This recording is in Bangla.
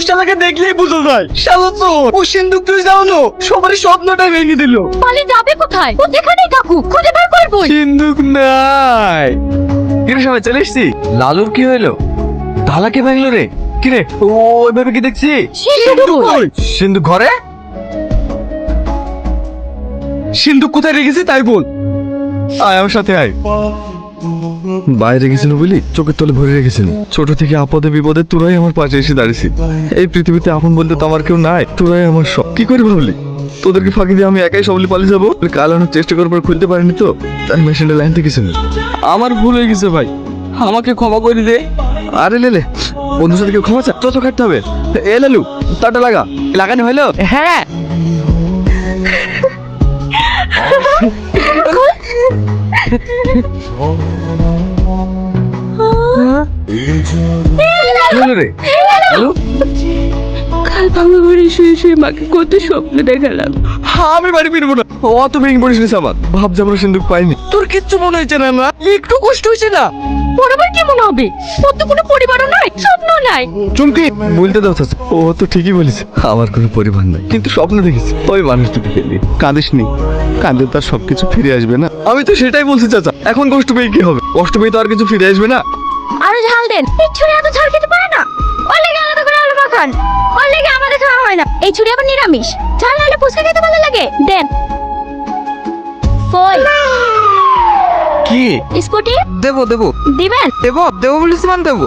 শালাকে দেখলেই বুঝো যায় শালা তো ও সিন্ধুক তুই যাও না সবারই স্বপ্নটা ভেঙে দিল। পালে যাবে কোথায়? ও যেখানেই থাকুক খুঁজে বের করবই। সিন্ধুক নাই। কিরে সবাই চলে এসছি। লালুর কি হইলো? তালাকে ভাঙলো রে। কিরে ও ওইভাবে কি দেখছি? সিন্ধুক কই? সিন্ধুক ঘরে? সিন্ধুক কোথায় রেখেছি তাই বল। আয় আমার সাথে আয়। বাইরে গেছিল বলি চোখের তলে ভরে রেখেছিল। ছোট থেকে আপদে বিপদে তোরাই আমার পাশে এসে দাঁড়িয়েছি। এই পৃথিবীতে আপন বলতে তো আমার কেউ নাই, তোরাই আমার সব। কি করে ভাবলি তোদেরকে ফাঁকি দিয়ে আমি একাই সবলি পালিয়ে যাবো? কাল অনেক চেষ্টা করার পর খুলতে পারিনি তো তাই মেশিনটা লাইন থেকে ছিল। আমার ভুল হয়ে গেছে ভাই, আমাকে ক্ষমা করে দে। আরে লেলে বন্ধুর সাথে কেউ ক্ষমা চা তো কাটতে হবে। এ লালু তারটা লাগানো হলো? হ্যাঁ রে হ্যালো। কাল ভাঙা ঘরে শুয়ে শুয়ে মাকে কত স্বপ্ন দেখালাম। আমি বাড়ি ফিরবো না। অত ভেঙে পড়িস নি আমার ভাব যে আমরা সিন্ধুক পাইনি। তোর কিচ্ছু মনে হয়েছে না? না একটু কষ্ট হয়েছে না? ওর আবার কি মনে হবে? ওর তো কোনো পরিবারও নাই, স্বপ্ন নাই। চুমকি বলতে দাও চাচা, ও তো ঠিকই বলেছে আমার কোনো পরিবার নাই কিন্তু স্বপ্ন দেখেছি ওই মানুষটাকে পেলি। কাঁদিস নি, কাঁদলে তার সবকিছু ফিরে আসবে না। আমি তো সেটাই বলছি চাচা, এখন কষ্ট পেয়ে কি হবে? কষ্ট পেয়ে তো আর কিছু ফিরে আসবে না। আরো ঝাল দেন। এই ছুরি এত ঝাল খেতে পারে না। ওর লেগে আলাদা করে আলু মাখান। ওর লেগে আমাদের খাওয়া হয় না। এই ছুরি আবার নিরামিষ। ঝাল না হলে ফুচকা খেতে ভালো লাগে। দেন। ফল। কি স্কুটি দেবো দেবো দিবেন? দেবো দেবো বলেছি মান দেবো।